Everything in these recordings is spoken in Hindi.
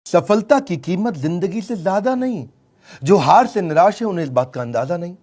सफलता की कीमत जिंदगी से ज्यादा नहीं। जो हार से निराश है उन्हें इस बात का अंदाजा नहीं।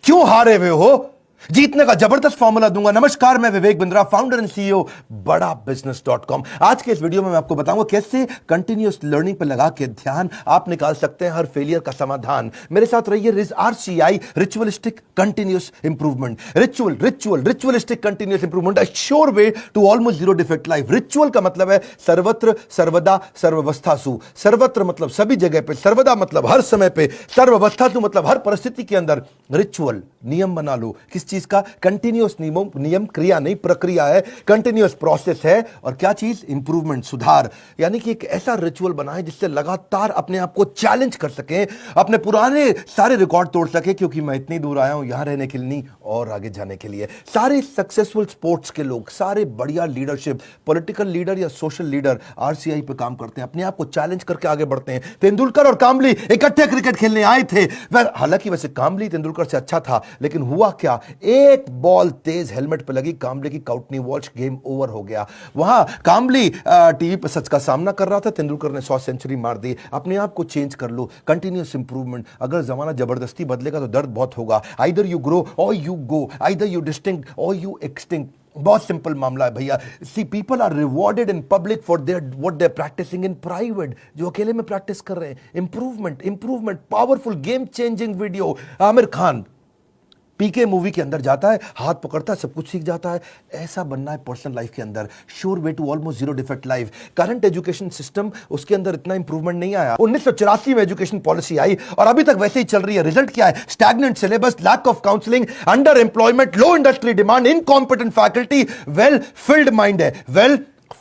क्यों हारे हुए हो, जीतने का जबरदस्त फॉर्मूला दूंगा। नमस्कार, मैं Vivek Bindra, founder and CEO बड़ा बिजनेस.com। आज के इस वीडियो में मैं आपको बताऊंगा कैसे कंटिन्यूअस लर्निंग पर लगा के ध्यान आप निकाल सकते हैं हर फेलियर का समाधान। मेरे साथ रहिए। RCI, ritualistic continuous improvement. Ritualistic continuous improvement, a sure way to almost zero defect life. Ritual का मतलब है सर्वत्र, सर्वदा, सर्वावस्थासु। सर्वत्र मतलब सभी जगह पे, सर्वदा मतलब हर समय पे, सर्वावस्थासु मतलब हर परिस्थिति के अंदर। रिचुअल नियम बना लो। किस चीज का? कंटिन्यूअस नियम, क्रिया नहीं प्रक्रिया है, कंटिन्यूअस प्रोसेस है। और क्या चीज? इंप्रूवमेंट, सुधार। यानी कि एक ऐसा रिचुअल बनाए जिससे लगातार अपने आप को चैलेंज कर सके, अपने पुराने सारे रिकॉर्ड तोड़ सके। क्योंकि मैं इतनी दूर आया हूं यहां रहने के लिए नहीं, और आगे जाने के लिए। सारे सक्सेसफुल स्पोर्ट्स के लोग, सारे बढ़िया लीडरशिप, पॉलिटिकल लीडर या सोशल लीडर RCI पे काम करते हैं, अपने आप को चैलेंज करके आगे बढ़ते हैं। तेंदुलकर और कांबली इकट्ठे क्रिकेट खेलने आए थे। हालांकि वैसे कांबली तेंदुलकर से अच्छा था, लेकिन हुआ क्या? एक बॉल तेज हेलमेट पे लगी, कांबले की काउटनी वॉच, गेम ओवर हो गया। वहां कांबली टीवी पर सच का सामना कर रहा था, तेंदुलकर ने 100 सेंचुरी मार दी। अपने आप को चेंज कर लो, कंटिन्यूअस इंप्रूवमेंट। अगर जमाना जबरदस्ती बदलेगा तो दर्द बहुत होगा। आइदर यू ग्रो और you go, either you distinct और यू एक्सटिंक्ट। बहुत सिंपल मामला है भैया। See people are rewarded in public for their what they are practicing in private. जो अकेले में प्रैक्टिस कर रहे हैं, improvement, powerful game changing video. Aamir Khan PK movie के अंदर जाता है, हाथ पकड़ता है, सब कुछ सीख जाता है। ऐसा बनना है पर्सनल लाइफ के अंदर। Sure way to almost zero defect life. Current education system, उसके अंदर इतना इंप्रूवमेंट नहीं आया। 1984 में एजुकेशन पॉलिसी आई और अभी तक वैसे ही चल रही है। रिजल्ट क्या है? Stagnant syllabus, lack of counselling, under employment, low industry demand, incompetent faculty. Well filled mind है, वेल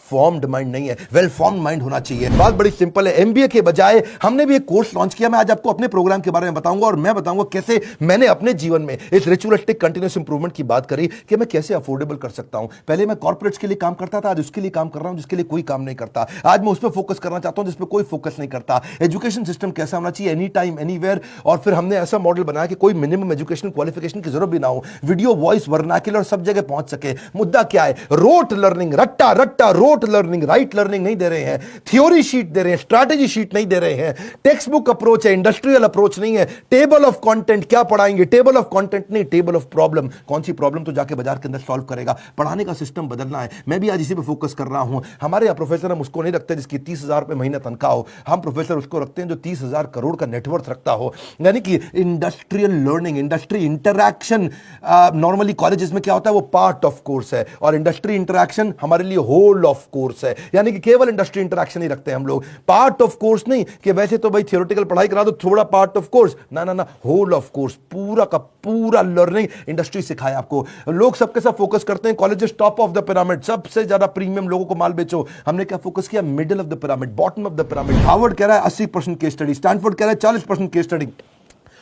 फॉर्म्ड माइंड नहीं है, वेल फॉर्म्ड माइंड होना चाहिए। बात बड़ी सिंपल है। MBA के बजाय हमने भी एक कोर्स लॉन्च किया। मैं आज आपको अपने प्रोग्राम के बारे में बताऊंगा और मैं बताऊंगा कैसे मैंने अपने जीवन में इस रिचुअलिस्टिक कंटिन्यूअस इंप्रूवमेंट की बात करी कि मैं कैसे अफोर्डेबल कर सकता हूं। पहले मैं कॉर्पोरेट्स के लिए काम करता था, आज उसके लिए काम कर रहा हूं जिसके लिए कोई काम नहीं करता। आज मैं उस पर फोकस करना चाहता हूं जिस पर कोई फोकस नहीं करता। एजुकेशन सिस्टम कैसा होना चाहिए? Any time anywhere. और फिर हमने ऐसा मॉडल बनाया कि कोई मिनिमम एजुकेशनल क्वालिफिकेशन की जरूरत भी ना हो। वीडियो, वॉइस, वर्नाक्युलर सब जगह पहुंच सके। मुद्दा क्या है? रोट लर्निंग, रट्टा रोट लर्निंग, राइट लर्निंग नहीं दे रहे हैं। थ्योरी शीट दे रहे हैं, स्ट्रैटेजी शीट नहीं दे रहे हैं। टेक्स्ट बुक अप्रोच है, इंडस्ट्रियल अप्रोच नहीं है। टेबल ऑफ कंटेंट क्या पढ़ाएंगे? टेबल ऑफ कंटेंट नहीं, टेबल ऑफ प्रॉब्लम। कौन सी प्रॉब्लम तो जाके बाजार के अंदर सॉल्व करेगा। पढ़ाने का सिस्टम बदलना है। मैं भी आज इसी पे फोकस कर रहा हूं। हमारे यहाँ प्रोफेसर हम उसको नहीं रखते जिसकी 30,000 रुपए महीना तनख्वाह हो। हम प्रोफेसर उसको रखते हैं जो 30,000 करोड़ का नेटवर्थ रखता हो। यानी कि industrial learning, industry interaction. Normally colleges में क्या होता है? वो पार्ट ऑफ कोर्स है, और इंडस्ट्री इंटरैक्शन हमारे लिए होल ऑफ कोर्स है। यानी कि केवल इंडस्ट्री इंटरैक्शन ही रखते हैं हम लोग, पार्ट ऑफ कोर्स नहीं कि वैसे तो भाई थियोरेटिकल पढ़ाई करा दो, थोड़ा पार्ट ऑफ कोर्स। ना, होल ऑफ कोर्स, पूरा का पूरा लर्निंग इंडस्ट्री सिखाए आपको। लोग सबके सब फोकस करते हैं colleges top of the pyramid, सबसे ज्यादा प्रीमियम लोगों को माल बेचो। हमने क्या फोकस किया? Middle of the pyramid, bottom of the pyramid. Harvard कह रहा है 80% केस स्टडी, स्टैनफोर्ड कह रहा है 40% केस स्टडी।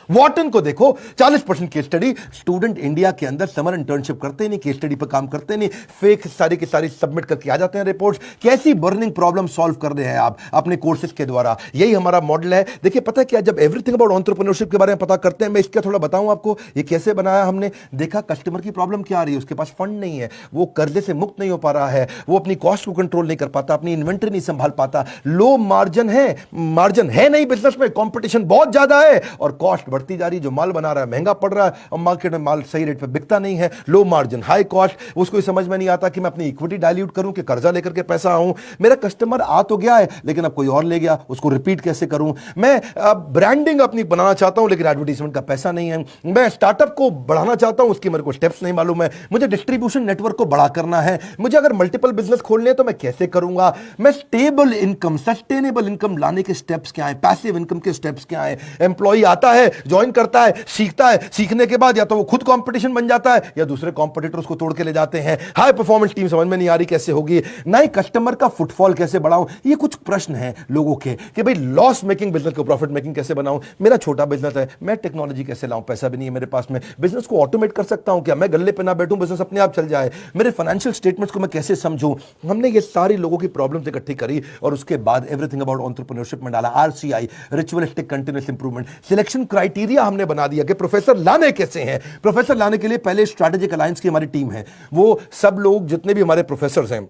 वॉटन को देखो 40% केस स्टडी। स्टूडेंट इंडिया के अंदर समर इंटर्नशिप करते नहीं, केस स्टडी पर काम करते नहीं, फेक सारी की सारी सबमिट करके आ जाते हैं रिपोर्ट्स। कैसी बर्निंग प्रॉब्लम सॉल्व कर रहे हैं आप अपने कोर्सेज के द्वारा? यही हमारा मॉडल है। देखिए पता क्या, जब एवरीथिंग अबाउट एंटरप्रेन्योरशिप के बारे में पता करते हैं, मैं इसका थोड़ा बताऊं आपको ये कैसे बनाया हमने। देखा कस्टमर की प्रॉब्लम क्या आ रही है, उसके पास फंड नहीं है, वो कर्जे से मुक्त नहीं हो पा रहा है, वो अपनी कॉस्ट को कंट्रोल नहीं कर पाता, अपनी इन्वेंटरी नहीं संभाल पाता, लो मार्जिन है नहीं बिजनेस में, कॉम्पिटिशन बहुत ज्यादा है और कॉस्ट बढ़ती जा रही है। जो माल बना रहा है महंगा पड़ रहा है और मार्केट में माल सही रेट पे बिकता नहीं है। Low margin, high cost. उसको समझ में नहीं आता कि मैं अपनी इक्विटी डाइल्यूट करूं कि कर्जा लेकर के पैसा आऊं। मेरा कस्टमर आ तो गया है लेकिन अब कोई और ले गया, उसको रिपीट कैसे करूं। मैं ब्रांडिंग अपनी बनाना चाहता हूं लेकिन एडवर्टाइजमेंट का पैसा नहीं है। मैं स्टार्टअप को बढ़ाना चाहता हूं, उसकी मेरे को स्टेप्स नहीं मालूम है। मुझे डिस्ट्रीब्यूशन नेटवर्क को बड़ा करना है। मुझे अगर मल्टीपल बिजनेस खोलने हैं तो मैं कैसे करूंगा। मैं स्टेबल इनकम, सस्टेनेबल इनकम लाने के स्टेप्स क्या है, पैसिव इनकम के स्टेप्स क्या है। एम्प्लॉय आता है, ज्वाइन करता है, सीखता है, सीखने के बाद या तो वो खुद कंपटीशन बन जाता है या दूसरे कंपटीटर उसको तोड़ के ले जाते हैं। हाई परफॉर्मेंस टीम समझ में नहीं आ रही कैसे होगी। नई कस्टमर का फुटफॉल कैसे बढ़ाऊं, ये कुछ प्रश्न हैं लोगों के कि भाई लॉस मेकिंग बिजनेस को प्रॉफिट मेकिंग कैसे बनाऊं। मेरा छोटा बिजनेस है, मैं टेक्नोलॉजी कैसे लाऊं, पैसा भी नहीं है मेरे पास में। बिजनेस को ऑटोमेट कर सकता हूं क्या? मैं गल्ले पे ना बैठूं, बिजनेस अपने आप चल जाए। मेरे फाइनेंशियल स्टेटमेंट्स को मैं कैसे समझूं। हमने ये सारी लोगों की प्रॉब्लम्स इकट्ठी करी और उसके बाद एवरीथिंग अबाउट एंटरप्रेन्योरशिप में डाला। RCI, ritualistic continuous improvement. Selection criteria हमने बना दिया कि प्रोफेसर लाने कैसे हैं। प्रोफेसर लाने के लिए पहले स्ट्रैटेजिक अलायंस की हमारी टीम है। वो सब लोग जितने भी हमारे प्रोफेसर हैं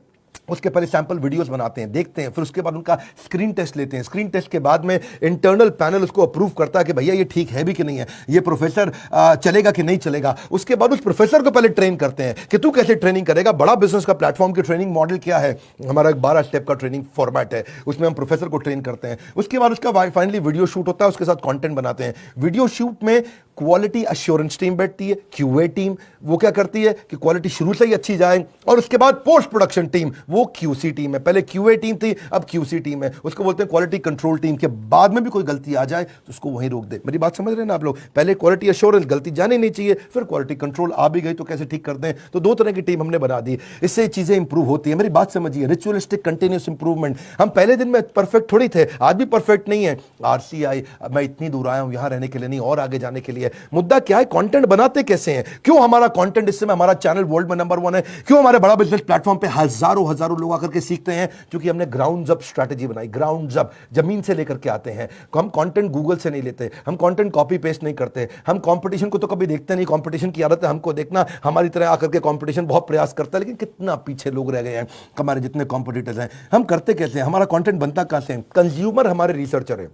उसके पहले सैंपल वीडियोस बनाते हैं, देखते हैं, फिर उसके बाद उनका स्क्रीन टेस्ट लेते हैं। स्क्रीन टेस्ट के बाद में इंटरनल पैनल उसको अप्रूव करता है कि भैया ये ठीक है भी कि नहीं है, ये प्रोफेसर चलेगा कि नहीं चलेगा। उसके बाद उस प्रोफेसर को पहले ट्रेन करते हैं कि तू कैसे ट्रेनिंग करेगा। बड़ा बिजनेस का प्लेटफॉर्म की ट्रेनिंग मॉडल क्या है, हमारा एक 12 स्टेप का ट्रेनिंग फॉर्मेट है, उसमें हम प्रोफेसर को ट्रेन करते हैं। उसके बाद उसका फाइनली वीडियो शूट होता है, उसके साथ कंटेंट बनाते हैं। वीडियो शूट में क्वालिटी अश्योरेंस टीम बैठती है, क्यूए टीम, वो क्या करती है कि क्वालिटी शुरू से ही अच्छी जाए। और उसके बाद पोस्ट प्रोडक्शन टीम, वो क्यूसी टीम है। पहले क्यूए टीम थी, अब क्यूसी टीम है। उसको बोलते हैं क्वालिटी कंट्रोल टीम। के बाद में भी कोई गलती आ जाए तो उसको वहीं रोक दे। मेरी बात समझ रहे हैं ना आप लोग? पहले क्वालिटी अश्योरेंस, गलती जानी नहीं चाहिए, फिर क्वालिटी कंट्रोल, आ भी गई तो कैसे ठीक करते हैं। तो 2 तरह की टीम हमने बना दी, इससे चीजें इंप्रूव होती है। मेरी बात समझिए, रिचुअलिस्टिक कंटिन्यूस इंप्रूवमेंट। हम पहले दिन में परफेक्ट थोड़ी थे, आज भी परफेक्ट नहीं है। आरसीआई, मैं इतनी दूर आया हूं यहां रहने के लिए नहीं, और आगे जाने के लिए। मुद्दा क्या है, कंटेंट बनाते कैसे हैं? क्यों हमारा कंटेंट, इस समय हमारा चैनल वर्ल्ड में नंबर 1 है? क्यों हमारे बड़ा बिजनेस प्लेटफॉर्म पे हजारों लोग आकर के सीखते हैं? क्योंकि हमने ग्राउंड अप स्ट्रेटजी बनाई। ग्राउंड अप, जमीन से लेकर के आते हैं। हम कंटेंट गूगल से नहीं लेते, हम कंटेंट कॉपी पेस्ट नहीं करते, हम कंपटीशन को तो कभी देखते नहीं। कंपटीशन की आदत है हमको देखना, हमारी तरह आकर के कंपटीशन बहुत प्रयास करता है, लेकिन कितना पीछे लोग रह गए हैं हमारे जितने कॉम्पिटिटर्स हैं। हम करते कैसे हैं? हमारा कंटेंट बनता कहां से? कंज्यूमर हमारे रिसर्चर है।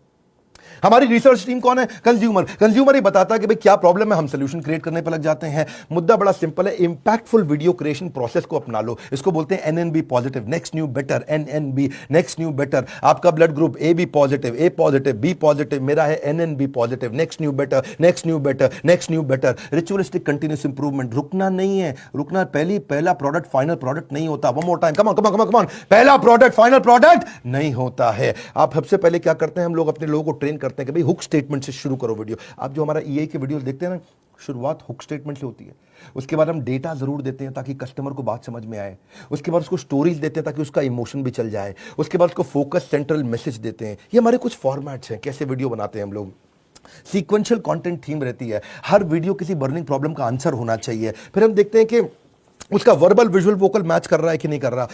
हमारी रिसर्च टीम कौन है? कंज्यूमर। कंज्यूमर ही बताता है कि भाई क्या प्रॉब्लम है, हम सोल्यूशन क्रिएट करने पर लग जाते हैं। मुद्दा बड़ा सिंपल है, इंपैक्टफुल वीडियो क्रिएशन प्रोसेस को अपना लो। इसको बोलते हैं NNB positive, next new better. NNB, next new better. आपका blood group A B positive, A positive, B positive, मेरा है NNB positive. Next new better, next new better, next new better. Ritualistic continuous improvement. रुकना नहीं है, रुकना। पहला प्रोडक्ट फाइनल प्रोडक्ट नहीं होता। One more time, come on come on come on come on. पहला प्रोडक्ट फाइनल प्रोडक्ट नहीं होता है। आप सबसे पहले क्या करते हैं, हम लोग अपने लोगों को ट्रेन करते हैं कि भाई हुक स्टेटमेंट से शुरू करो वीडियो। आप जो हमारा ईआई के वीडियो देखते हैं ना, शुरुआत हुक स्टेटमेंट से होती है। उसके बाद हम डेटा जरूर देते हैं ताकि कस्टमर को बात समझ में आए। उसके बाद उसको स्टोरीज देते हैं ताकि उसका इमोशन भी चल जाए। उसके बाद उसको फोकस सेंट्रल मैसेज देते हैं। ये हमारे कुछ फॉर्मेट्स हैं, कैसे वीडियो बनाते हैं हम लोग। सीक्वेंशियल कंटेंट थीम रहती है, हर वीडियो किसी बर्निंग प्रॉब्लम का आंसर होना चाहिए। फिर हम देखते हैं कि उसका वर्बल विजुअल वोकल मैच कर रहा है कि नहीं कर रहा,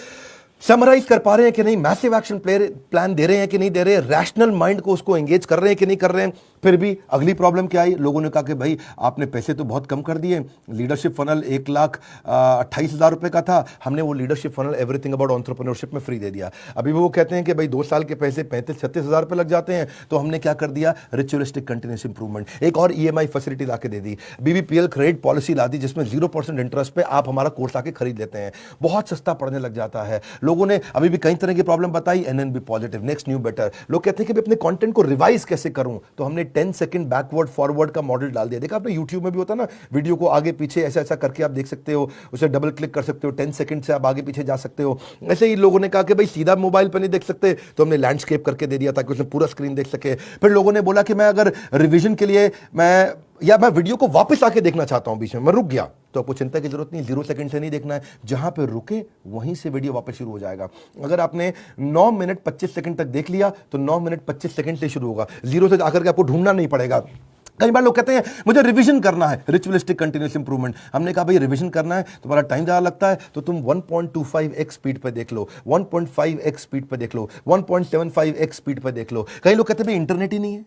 समराइज कर पा रहे हैं कि नहीं, मैसिव एक्शन प्लान दे रहे हैं कि नहीं दे रहे, रैशनल माइंड को उसको एंगेज कर रहे हैं कि नहीं कर रहे हैं। फिर भी अगली प्रॉब्लम क्या आई, लोगों ने कहा कि भाई आपने पैसे तो बहुत कम कर दिए। लीडरशिप फनल 1,28,000 रुपए का था, हमने वो leadership funnel everything about entrepreneurship में फ्री दे दिया। अभी वो कहते हैं कि भाई 2 साल के पैसे 35-36,000 रुपए लग जाते हैं। तो हमने क्या कर दिया, रिचुअलिस्टिक कंटिन्यूस इंप्रूवमेंट। एक और ईएमआई फैसिलिटी ला के दे दी, बीबीपीएल क्रेडिट पॉलिसी ला दी, जिसमें 0% इंटरेस्ट पे आप हमारा कोर्स आके खरीद लेते हैं। बहुत सस्ता पड़ने लग जाता है। लोगों ने अभी भी कई तरह की प्रॉब्लम बताई, NNB positive, next new better. लोग कहते हैं कि अपने कंटेंट को रिवाइज कैसे करूं, तो हमने 10 सेकंड बैकवर्ड फॉरवर्ड का मॉडल डाल दिया। देखा आपने यूट्यूब में भी होता ना, वीडियो को आगे पीछे ऐसा ऐसा करके आप देख सकते हो, उसे डबल क्लिक कर सकते हो, 10 सेकंड से आप आगे पीछे जा सकते हो। ऐसे ही लोगों ने कहा कि भाई सीधा मोबाइल पर नहीं देख सकते, तो हमने लैंडस्केप करके दे दिया ताकि उसमें पूरा स्क्रीन देख सके। फिर लोगों ने बोला कि मैं अगर रिवीजन के लिए मैं वीडियो को वापस आके देखना चाहता हूं, बीच में मैं रुक गया, तो आपको चिंता की जरूरत नहीं, 0 सेकंड से नहीं देखना है, जहां पे रुके वहीं से वीडियो वापस शुरू हो जाएगा। अगर आपने 9 मिनट 25 सेकंड तक देख लिया तो 9 मिनट 25 सेकंड से शुरू होगा, 0 से आकर के आपको ढूंढना नहीं पड़ेगा। कई बार लोग कहते हैं मुझे रिवीजन करना है, रिचुअलिस्टिक कंटिन्यूअस इंप्रूवमेंट। हमने कहा भाई रिवीजन करना है, तुम्हारा टाइम ज़्यादा लगता है तो तुम 1.25x स्पीड पे देख लो, 1.5x स्पीड पे देख लो, 1.75x स्पीड पे देख लो। कई लोग कहते हैं भाई इंटरनेट ही नहीं है,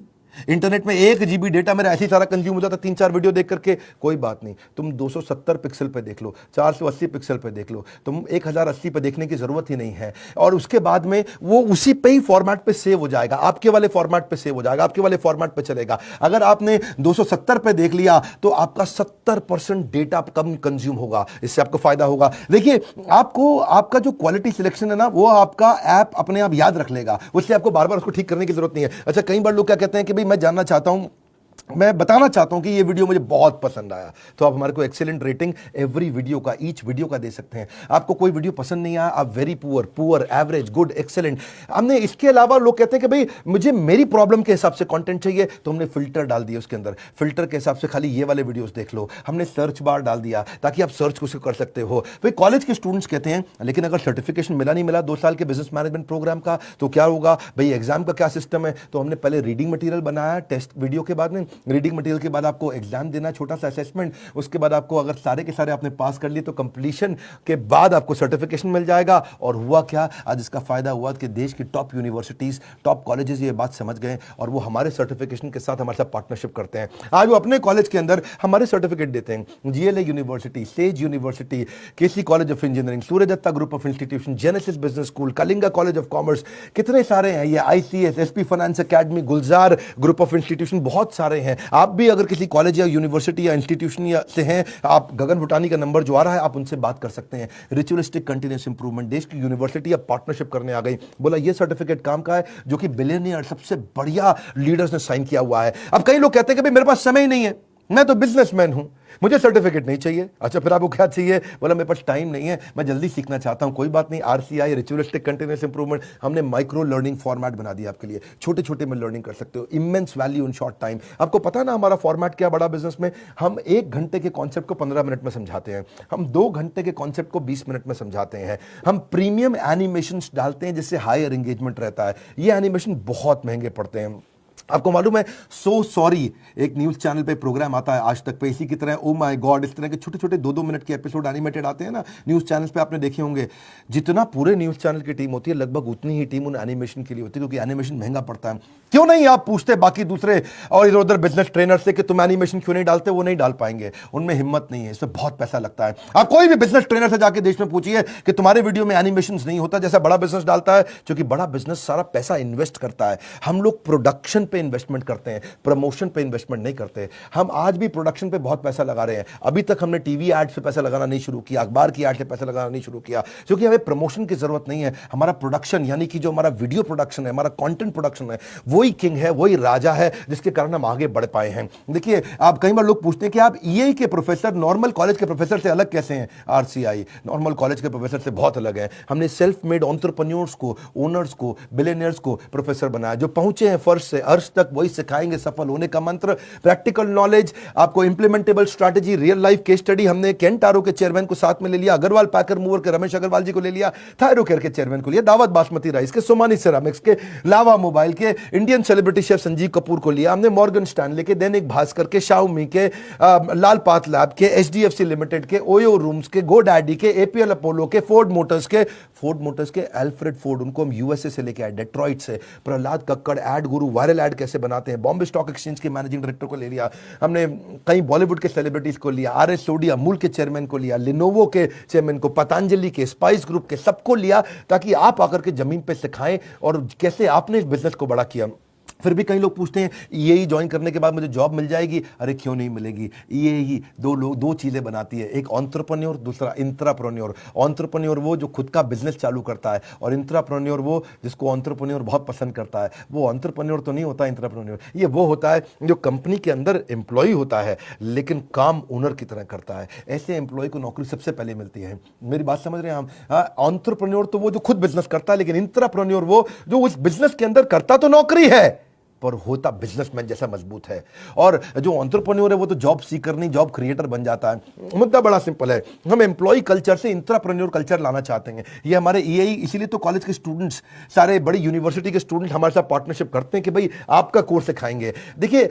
इंटरनेट में 1 GB डेटा मेरा ऐसे ही सारा कंज्यूम हो जाता 3-4 वीडियो देख करके। कोई बात नहीं, तुम 270 पिक्सल पे देख लो, 480 पिक्सल पे देख लो, तुम 1080 पे देखने की जरूरत ही नहीं है। और उसके बाद में वो उसी पे ही फॉर्मेट पे सेव हो जाएगा, आपके वाले फॉर्मेट पे सेव हो जाएगा, आपके वाले फॉर्मेट पे चलेगा। अगर आपने 270 पे देख लिया तो आपका 70% डेटा कम कंज्यूम होगा, इससे आपको फायदा होगा। देखिए आपको आपका जो क्वालिटी सिलेक्शन है ना, वो आपका ऐप अपने आप याद रख लेगा, उससे आपको बार बार उसको ठीक करने की जरूरत नहीं है। अच्छा, कई बार लोग क्या कहते हैं कि मैं जानना चाहता हूं, मैं बताना चाहता हूं कि ये वीडियो मुझे बहुत पसंद आया, तो आप हमारे को एक्सीलेंट रेटिंग एवरी वीडियो का, ईच वीडियो का दे सकते हैं। आपको कोई वीडियो पसंद नहीं आया, आप very poor, poor, average, good, excellent. हमने इसके अलावा लोग कहते हैं कि भाई मुझे मेरी प्रॉब्लम के हिसाब से कंटेंट चाहिए, तो हमने फिल्टर डाल दिया उसके अंदर, फिल्टर के हिसाब से खाली ये वाले वीडियोस देख लो। हमने सर्च बार डाल दिया ताकि आप सर्च उसको कर सकते हो। भाई कॉलेज के स्टूडेंट्स कहते हैं लेकिन अगर सर्टिफिकेशन मिला नहीं मिला 2 साल के बिजनेस मैनेजमेंट प्रोग्राम का, तो क्या होगा भाई, एग्जाम का क्या सिस्टम है। तो हमने पहले रीडिंग मटेरियल बनाया टेस्ट वीडियो के बाद में, रीडिंग मटेरियल के बाद आपको एग्जाम देना, छोटा सा असेसमेंट, उसके बाद आपको अगर सारे के सारे आपने पास कर लिए तो कंप्लीशन के बाद आपको सर्टिफिकेशन मिल जाएगा। और हुआ क्या, आज इसका फायदा हुआ कि देश की टॉप यूनिवर्सिटीज, टॉप कॉलेजेस ये बात समझ गए और वो हमारे सर्टिफिकेशन के साथ हमारे साथ पार्टनरशिप करते हैं। आज वो अपने कॉलेज के अंदर हमारे सर्टिफिकेट देते हैं। GLA university, Sage university, KC college of engineering, Surya Datta group of institution, Genesis business school, Kalinga college of commerce, कितने सारे हैं ये, ICS, SP finance academy, Gulzar group of institution, बहुत सारे हैं। आप भी अगर किसी कॉलेज या यूनिवर्सिटी या इंस्टीट्यूशन से हैं, आप गगन भुटानी का नंबर जो आ रहा है आप उनसे बात कर सकते हैं। रिचुअलिस्टिक कंटिन्यूअस इंप्रूवमेंट, देश की यूनिवर्सिटी अब पार्टनरशिप करने आ गई। बोला ये सर्टिफिकेट काम का है जो कि बिलियनियर सबसे बढ़िया लीडर्स ने साइन किया हुआ है। अब कई लोग कहते हैं कि भाई मेरे पास समय ही नहीं है, मैं तो बिजनेसमैन हूं, मुझे सर्टिफिकेट नहीं चाहिए। अच्छा फिर आपको क्या चाहिए? बोला मेरे पास टाइम नहीं है, मैं जल्दी सीखना चाहता हूं। कोई बात नहीं, आरसीआई, रिचुअलिस्टिक कंटिन्यूअस इंप्रूवमेंट, हमने माइक्रो लर्निंग फॉर्मेट बना दिया आपके लिए। छोटे छोटे में लर्निंग कर सकते हो, immense value in short time. आपको पता ना हमारा फॉर्मेट क्या बड़ा बिजनेस में, हम 1 घंटे के कॉन्सेप्ट को 15 मिनट में समझाते हैं, हम 2 घंटे के कॉन्सेप्ट को 20 मिनट में समझाते हैं, हम प्रीमियम एनिमेशन डालते हैं जिससे हायर एंगेजमेंट रहता है। ये एनिमेशन बहुत महंगे पड़ते हैं। आपको मालूम है, सो सॉरी एक न्यूज चैनल पे प्रोग्राम आता है आज तक पे, इसी की तरह ओ माय गॉड, इस तरह के छोटे छोटे 2-2 मिनट के एपिसोड एनिमेटेड आते हैं ना न्यूज चैनल्स पे, आपने देखे होंगे। जितना पूरे न्यूज चैनल की टीम होती है लगभग उतनी ही टीम उन एनिमेशन के लिए होती है, क्योंकि एनिमेशन महंगा पड़ता है। क्यों नहीं आप पूछते बाकी दूसरे और इधर उधर बिजनेस ट्रेनर से कि तुम एनिमेशन क्यों नहीं डालते? वो नहीं डाल पाएंगे, उनमें हिम्मत नहीं है, इसमें बहुत पैसा लगता है। आप कोई भी बिजनेस ट्रेनर से जाके देश में पूछिए कि तुम्हारे वीडियो में एनिमेशन नहीं होता जैसा बड़ा बिजनेस डालता है, क्योंकि बड़ा बिजनेस सारा पैसा इन्वेस्ट करता है। हम लोग प्रोडक्शन पे इन्वेस्टमेंट करते हैं, प्रमोशन पे इन्वेस्टमेंट नहीं करते। हम आज भी प्रोडक्शन पे बहुत पैसा लगा रहे हैं। अभी तक हमने टीवी एड से पैसा लगाना नहीं शुरू किया, अखबार की एड से पैसा लगाना नहीं शुरू किया, क्योंकि हमें प्रमोशन की जरूरत नहीं है। हमारा प्रोडक्शन यानी कि जो हमारा वीडियो प्रोडक्शन है, हमारा कंटेंट प्रोडक्शन है, वही किंग है, वही राजा है, जिसके कारण हम आगे बढ़ पाए हैं। देखिए, आप कई बार लोग पूछते हैं कि आप ईए के प्रोफेसर नॉर्मल कॉलेज के प्रोफेसर से अलग कैसे हैं? आरसीआई नॉर्मल कॉलेज के प्रोफेसर से बहुत अलग है। हमने सेल्फ मेड एंटरप्रेन्योर्स को, ओनर्स को, बिलियनियर्स को प्रोफेसर बनाया, जो पहुंचे हैं फर्श से अर्श तक, वही सिखाएंगे सफल होने का मंत्र, प्रैक्टिकल नॉलेज, आपको implementable strategy, real life case study. हमने केंटारो के चेयरमैन को साथ में ले लिया, अग्रवाल पैकर मूवर के रमेश अग्रवाल जी को ले लिया, थायरोकेयर के चेयरमैन को लिया, दावत बासमती राइस के, सोमानी सिरामिक्स के, लावा मोबाइल के, Indian celebrity chef Sanjeev Kapoor को लिया हमने, मॉर्गन स्टैनले के, दैनिक भास्कर के, शाओमी के, लाल पात लैब के, एचडीएफसी लिमिटेड के, ओयो रूम्स के, गो डैडी के, एपीएल अपोलो के, फोर्ड मोटर्स के एल्फ्रेड फोर्ड, उनको हम यूएसए से लेके आए, डेट्रॉइट से। प्रहलाद कक्कड़ एड गुरु, वायरल एड कैसे बनाते हैं, बॉम्बे स्टॉक एक्सचेंज के मैनेजिंग डायरेक्टर को ले लिया हमने, कई बॉलीवुड के सेलिब्रिटीज को लिया, आरएस सोडी अमूल के चेयरमैन को लिया, लिनोवो के चेयरमैन को, पतंजलि के, स्पाइस ग्रुप के, सबको लिया ताकि आप आकर के जमीन पे सिखाएं और कैसे आपने इस बिजनेस को बड़ा किया। फिर भी कई लोग पूछते हैं ईएई ज्वाइन करने के बाद मुझे जॉब मिल जाएगी? अरे क्यों नहीं मिलेगी। ईएई दो चीजें बनाती है, एक एंटरप्रेन्योर, दूसरा इंट्राप्रेन्योर। एंटरप्रेन्योर वो जो खुद का बिजनेस चालू करता है, और इंट्राप्रेन्योर वो जिसको एंटरप्रेन्योर बहुत पसंद करता है। वो एंटरप्रेन्योर तो नहीं होता इंट्राप्रेन्योर, ये वो होता है जो कंपनी के अंदर एम्प्लॉय होता है लेकिन काम ओनर की तरह करता है। ऐसे एम्प्लॉय को नौकरी सबसे पहले मिलती है। मेरी बात समझ रहे हैं हम? एंटरप्रेन्योर तो वो जो खुद बिजनेस करता है, लेकिन इंट्राप्रेन्योर वो जो उस बिजनेस के अंदर करता तो नौकरी है पर होता बिजनेसमैन जैसा मजबूत है। और जो एंटरप्रेन्योर है वो तो जॉब सीकर नहीं, जॉब क्रिएटर बन जाता है। मुद्दा बड़ा सिंपल है, हम एम्प्लॉय कल्चर से इंट्राप्रेन्योर कल्चर लाना चाहते हैं। ये हमारे ईएई, इसीलिए तो कॉलेज के स्टूडेंट्स, सारे बड़ी यूनिवर्सिटी के स्टूडेंट हमारे साथ पार्टनरशिप करते हैं कि भाई आपका कोर्स सिखाएंगे। देखिए,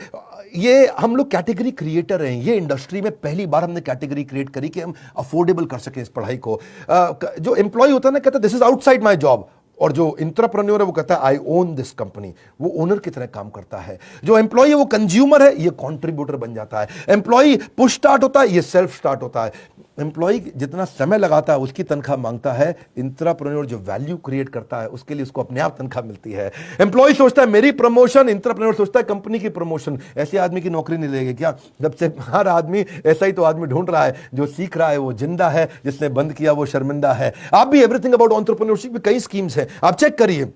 ये हम लोग कैटेगरी क्रिएटर हैं। ये इंडस्ट्री में पहली बार हमने कैटेगरी क्रिएट करी कि हम अफोर्डेबल कर सकें इस पढ़ाई को। जो एम्प्लॉय होता है ना, कहता है this is outside my job, और जो इंट्राप्रेन्योर है वो कहता है आई ओन दिस कंपनी, वो ओनर की तरह काम करता है। जो एम्प्लॉय है वो कंज्यूमर है, ये कंट्रीब्यूटर बन जाता है। एम्प्लॉय पुश स्टार्ट होता है, ये सेल्फ स्टार्ट होता है। एम्प्लॉय जितना समय लगाता है उसकी तनख्वाह मांगता है, इंट्राप्रेन्योर जो वैल्यू क्रिएट करता है उसके लिए उसको अपने आप तनख्वाह मिलती है। एम्प्लॉय सोचता है मेरी प्रमोशन, इंट्राप्रेन्योर सोचता है कंपनी की प्रमोशन। ऐसे आदमी की नौकरी नहीं लगेगी क्या? जब से हर आदमी ऐसा ही तो आदमी ढूंढ रहा है, जो सीख रहा है वो जिंदा है, जिसने बंद किया वो शर्मिंदा है। आप भी एवरीथिंग अबाउट एंटरप्रेन्योरशिप में कई स्कीम्स हैं, आप चेक करिए,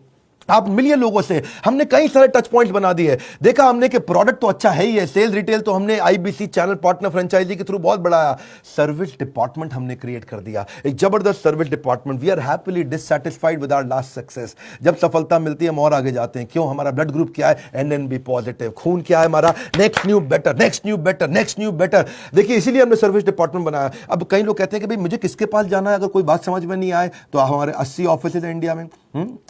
आप मिलिए लोगों से। हमने कई सारे टच पॉइंट्स बना दिए। देखा हमने कि प्रोडक्ट तो अच्छा है ही है, सेल रिटेल तो हमने आईबीसी चैनल पार्टनर फ्रेंचाइजी के थ्रू बहुत बढ़ाया। सर्विस डिपार्टमेंट हमने क्रिएट कर दिया, एक जबरदस्त service department. We are happily dissatisfied with our last success. जब सफलता मिलती है हम और आगे जाते हैं। क्यों? हमारा ब्लड ग्रुप क्या है? NNB positive. खून क्या है हमारा? Next new better, next new better, next new better. देखिए, इसीलिए हमने सर्विस डिपार्टमेंट बनाया। अब कई लोग कहते हैं कि भाई मुझे किसके पास जाना है अगर कोई बात समझ में नहीं आए, तो हमारे 80 ऑफिस है इंडिया में।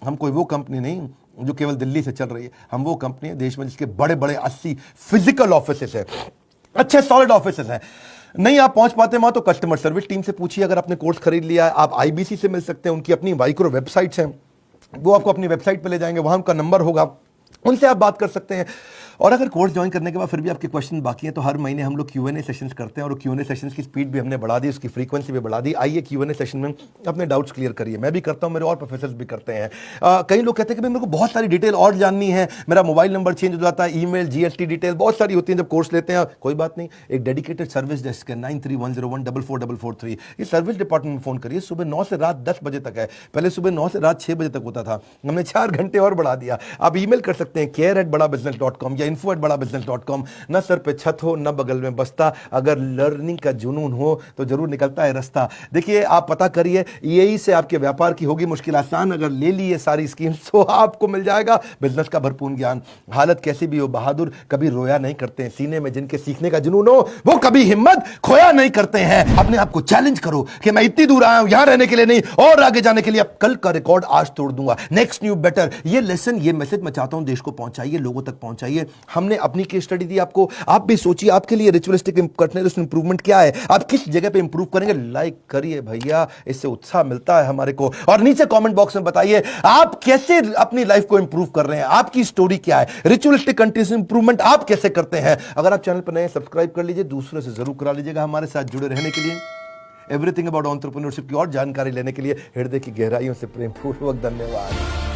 हम कोई वो कंपनी नहीं जो केवल दिल्ली से चल रही है। हम वो कंपनी है देश में जिसके बड़े बड़े 80 फिजिकल ऑफिसेस है, अच्छे सॉलिड ऑफिसेस हैं। नहीं आप पहुंच पाते वहां तो कस्टमर सर्विस टीम से पूछिए। अगर आपने कोर्स खरीद लिया है, आप आईबीसी से मिल सकते हैं, उनकी अपनी माइक्रो वेबसाइट्स हैं, वो आपको अपनी वेबसाइट पे ले जाएंगे, वहां उनका नंबर होगा, उनसे आप बात कर सकते हैं। और अगर कोर्स ज्वाइन करने के बाद फिर भी आपके क्वेश्चन बाकी हैं तो हर महीने हम लोग Q&A सेशंस करते हैं, और Q&A सेशंस की स्पीड भी हमने बढ़ा दी, उसकी फ्रीक्वेंसी भी बढ़ा दी। आइए Q&A सेशन में अपने डाउट्स क्लियर करिए। मैं भी करता हूं, मेरे और प्रोफेसर्स भी करते हैं। कई लोग कहते हैं कि मेरे को बहुत सारी डिटेल और जाननी है, मेरा मोबाइल नंबर चेंज हो जाता है, ईमेल, GST डिटेल बहुत सारी होती है जब कोर्स लेते हैं। कोई बात नहीं, एक डेडिकेटेड सर्विस डेस्क है 9310144443। इस सर्विस डिपार्टमेंट में फोन करिए। सुबह 9 से रात 10 बजे तक है, पहले सुबह 9 से रात 6 बजे तक होता था, हमने 4 घंटे और बढ़ा दिया। आप ईमेल कर सकते हैं care@badabusiness.com या info@badabusiness.com। न सर पे छत हो न बगल में बस्ता, अगर लर्निंग का जुनून हो तो जरूर निकलता है रास्ता। देखिए आप पता करिए, यही से आपके व्यापार की होगी मुश्किल आसान। अगर ले लिए सारी स्कीम्स तो आपको मिल जाएगा बिजनेस का भरपूर ज्ञान। हालत कैसी भी हो, बहादुर कभी रोया नहीं करते हैं। सीने में जिनके सीखने का जुनून हो वो कभी हिम्मत खोया नहीं करते हैं। अपने आप को चैलेंज करो कि मैं इतनी दूर आया हूं यहां रहने के लिए नहीं, और आगे जाने के लिए। अब कल का रिकॉर्ड आज तोड़ दूंगा, नेक्स्ट न्यू बेटर। ये लेसन, ये मैसेज मैं चाहता हूं देश को पहुंचाइए, लोगों तक पहुंचाइए। हमने अपनी केस स्टडी दी आपको, आप भी सोचिए आपके लिए रिचुअलिस्टिक कंटिन्यूअस इंप्रूवमेंट क्या है, आप किस जगह पे इंप्रूव करेंगे। लाइक करिए भैया, इससे उत्साह मिलता है हमारे को। और नीचे कमेंट बॉक्स में बताइए आप कैसे अपनी लाइफ को इंप्रूव कर रहे हैं, आपकी स्टोरी क्या है, रिचुअलिस्टिक कंटिन्यूअस इंप्रूवमेंट आप कैसे करते हैं। अगर आप चैनल पर नए, सब्सक्राइब कर लीजिए, दूसरों से जरूर करा लीजिएगा। हमारे साथ जुड़े रहने के लिए, एवरीथिंग अबाउट एंटरप्रेन्योरशिप की और जानकारी लेने के लिए हृदय की गहराइयों से प्रेमपूर्वक धन्यवाद।